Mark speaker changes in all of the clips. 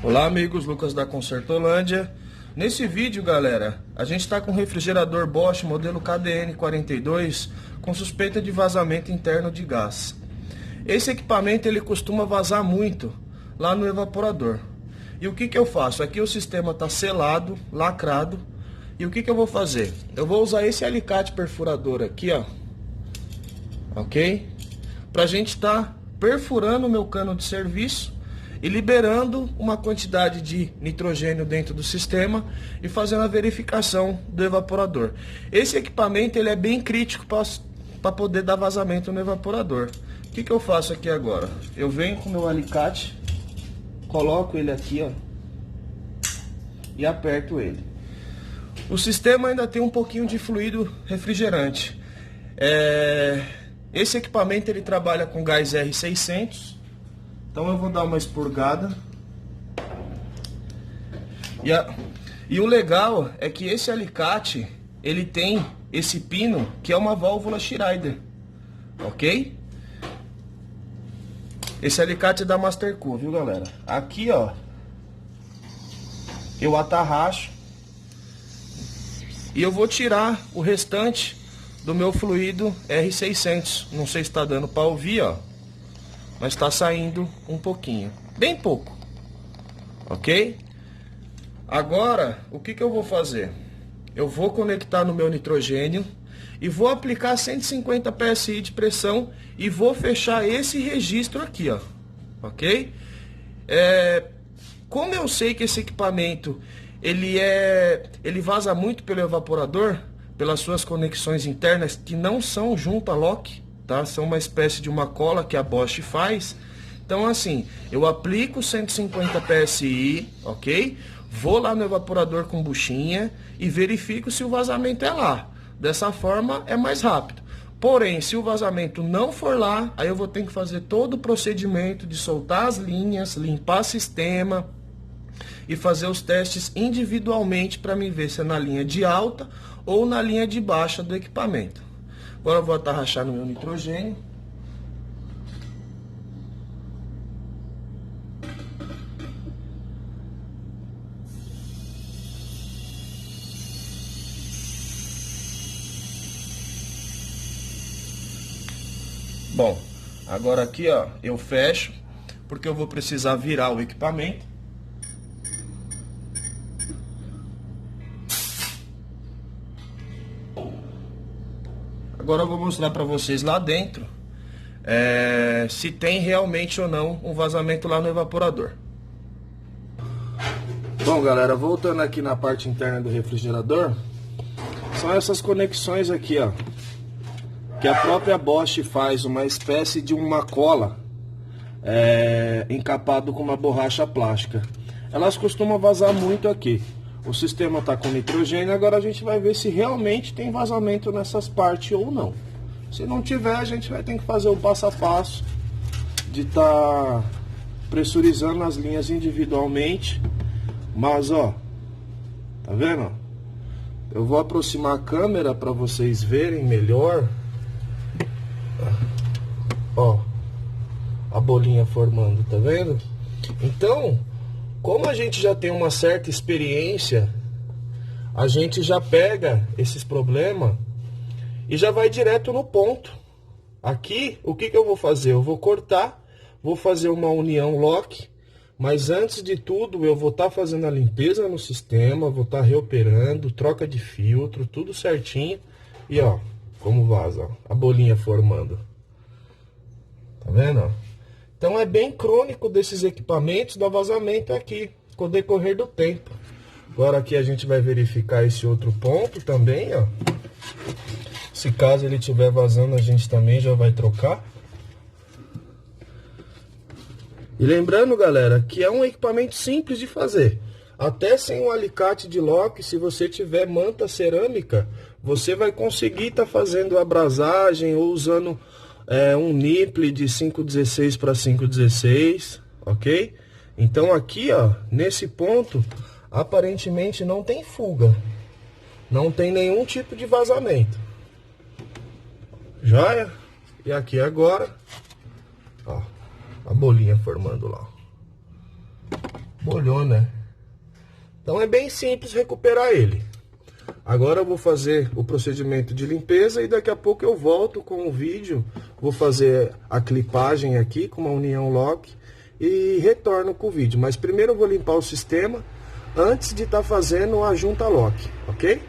Speaker 1: Olá amigos, Lucas da Consertolândia. Nesse vídeo, galera, a gente está com um refrigerador Bosch modelo KDN42 com suspeita de vazamento interno de gás. Esse equipamento ele costuma vazar muito lá no evaporador. E o que eu faço? Aqui o sistema está selado, lacrado. E o que eu vou fazer? Eu vou usar esse alicate perfurador aqui, ó. Ok? Pra gente estar perfurando o meu cano de serviço e liberando uma quantidade de nitrogênio dentro do sistema e fazendo a verificação do evaporador. Esse equipamento ele é bem crítico para poder dar vazamento no evaporador. O que eu faço aqui agora? Eu venho com o meu alicate, coloco ele aqui, ó, e aperto ele. O sistema ainda tem um pouquinho de fluido refrigerante. Esse equipamento ele trabalha com gás R600. Então eu vou dar uma expurgada. E o legal é que esse alicate, ele tem esse pino que é uma válvula Schrader, ok? Esse alicate é da Masterco, viu galera? Aqui ó, eu atarracho e eu vou tirar o restante do meu fluido R600. Não sei se está dando para ouvir, ó. Mas está saindo um pouquinho, bem pouco, ok? Agora, o que eu vou fazer? Eu vou conectar no meu nitrogênio e vou aplicar 150 PSI de pressão e vou fechar esse registro aqui, ó, ok? Como eu sei que esse equipamento ele vaza muito pelo evaporador, pelas suas conexões internas que não são junto a lock, tá? São uma espécie de uma cola que a Bosch faz. Então assim, eu aplico 150 PSI, ok? Vou lá no evaporador com buchinha e verifico se o vazamento é lá. Dessa forma é mais rápido. Porém, se o vazamento não for lá, aí eu vou ter que fazer todo o procedimento de soltar as linhas, limpar o sistema e fazer os testes individualmente para me ver se é na linha de alta ou na linha de baixa do equipamento. Agora eu vou atarrachar no meu nitrogênio. Bom, agora aqui ó, eu fecho, porque eu vou precisar virar o equipamento. Agora eu vou mostrar para vocês lá dentro se tem realmente ou não um vazamento lá no evaporador. Bom galera, voltando aqui na parte interna do refrigerador, são essas conexões aqui ó, que a própria Bosch faz uma espécie de uma cola encapado com uma borracha plástica. Elas costumam vazar muito aqui. O sistema está com nitrogênio, agora a gente vai ver se realmente tem vazamento nessas partes ou não. Se não tiver, a gente vai ter que fazer o passo a passo de estar pressurizando as linhas individualmente. Mas ó, tá vendo? Eu vou aproximar a câmera para vocês verem melhor. Ó, a bolinha formando, tá vendo? Então, como a gente já tem uma certa experiência, a gente já pega esses problemas e já vai direto no ponto. Aqui, o que eu vou fazer? Eu vou cortar, vou fazer uma união lock, mas antes de tudo eu vou estar fazendo a limpeza no sistema, vou estar reoperando, troca de filtro, tudo certinho. E ó, como vaza, ó, a bolinha formando. Tá vendo, ó? Então é bem crônico desses equipamentos dar vazamento aqui, com o decorrer do tempo. Agora aqui a gente vai verificar esse outro ponto também, ó. Se caso ele estiver vazando, a gente também já vai trocar. E lembrando, galera, que é um equipamento simples de fazer. Até sem um alicate de lock, se você tiver manta cerâmica, você vai conseguir estar fazendo abrasagem ou usando um nipple de 5,16 para 5,16, ok? Então aqui, ó, nesse ponto, aparentemente não tem fuga. Não tem nenhum tipo de vazamento. Joia? E aqui agora, ó, a bolinha formando lá. molhou, né? Então é bem simples recuperar ele. Agora eu vou fazer o procedimento de limpeza e daqui a pouco eu volto com o vídeo. Vou fazer a clipagem aqui com uma união lock e retorno com o vídeo. Mas primeiro eu vou limpar o sistema antes de estar fazendo a junta lock, ok?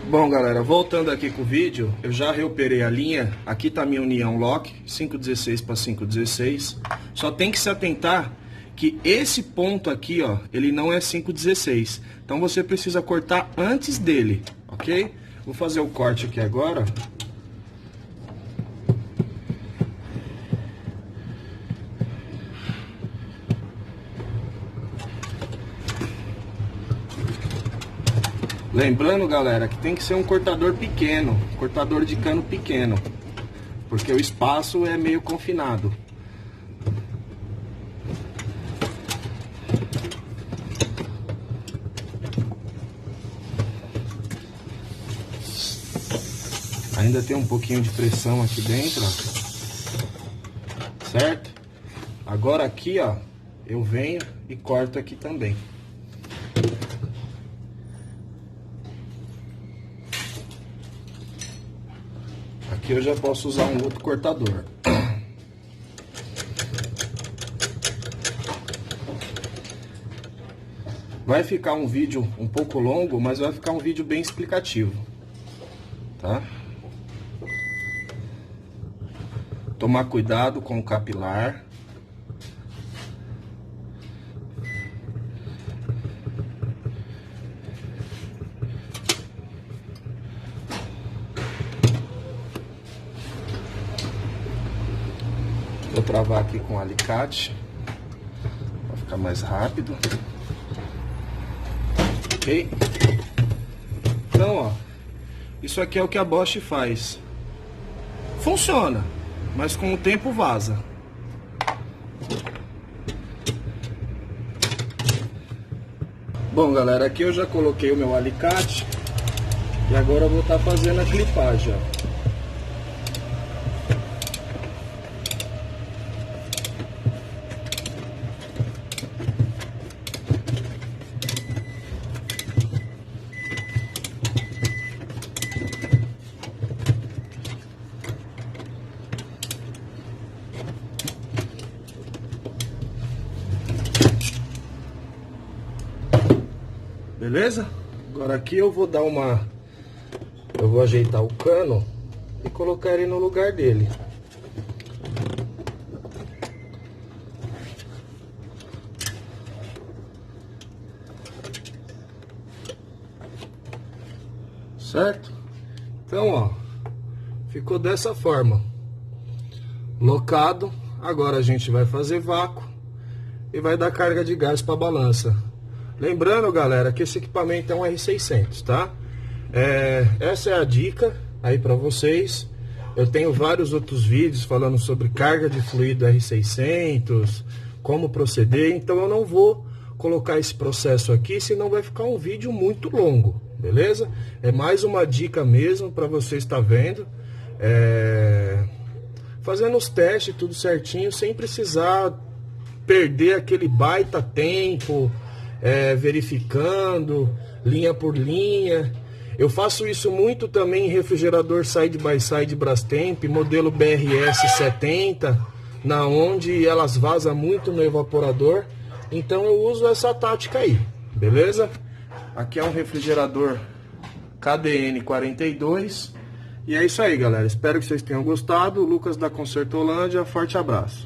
Speaker 1: Bom, galera, voltando aqui com o vídeo, eu já reoperei a linha. Aqui tá a minha união lock, 516 para 516. Só tem que se atentar que esse ponto aqui, ó, ele não é 516. Então você precisa cortar antes dele, ok? Vou fazer o corte aqui agora. Lembrando, galera, que tem que ser um cortador pequeno, cortador de cano pequeno, porque o espaço é meio confinado. Ainda tem um pouquinho de pressão aqui dentro, ó. Certo? Agora aqui, ó, eu venho e corto aqui também. Aqui eu já posso usar um outro cortador. Vai ficar um vídeo um pouco longo, mas vai ficar um vídeo bem explicativo, tá? Tomar cuidado com o capilar. Vou travar aqui com o alicate para ficar mais rápido. Ok? Então, ó, isso aqui é o que a Bosch faz. Funciona, mas com o tempo vaza. Bom, galera, aqui eu já coloquei o meu alicate e agora eu vou estar fazendo a clipagem, ó. Beleza? Agora aqui eu vou dar uma... Eu vou ajeitar o cano e colocar ele no lugar dele. Certo? Então, ó, ficou dessa forma. Locado. Agora a gente vai fazer vácuo e vai dar carga de gás para a balança. Lembrando, galera, que esse equipamento é um R600, tá? Essa é a dica aí para vocês. Eu tenho vários outros vídeos falando sobre carga de fluido R600, como proceder. Então eu não vou colocar esse processo aqui, senão vai ficar um vídeo muito longo, beleza? É mais uma dica mesmo para você estar vendo. Fazendo os testes, tudo certinho, sem precisar perder aquele baita tempo... verificando linha por linha. Eu faço isso muito também em refrigerador side by side Brastemp, modelo BRS 70, na onde elas vazam muito no evaporador. Então eu uso essa tática aí, beleza? Aqui é um refrigerador KDN 42. E é isso aí, galera. Espero que vocês tenham gostado. Lucas da Consertolândia, forte abraço.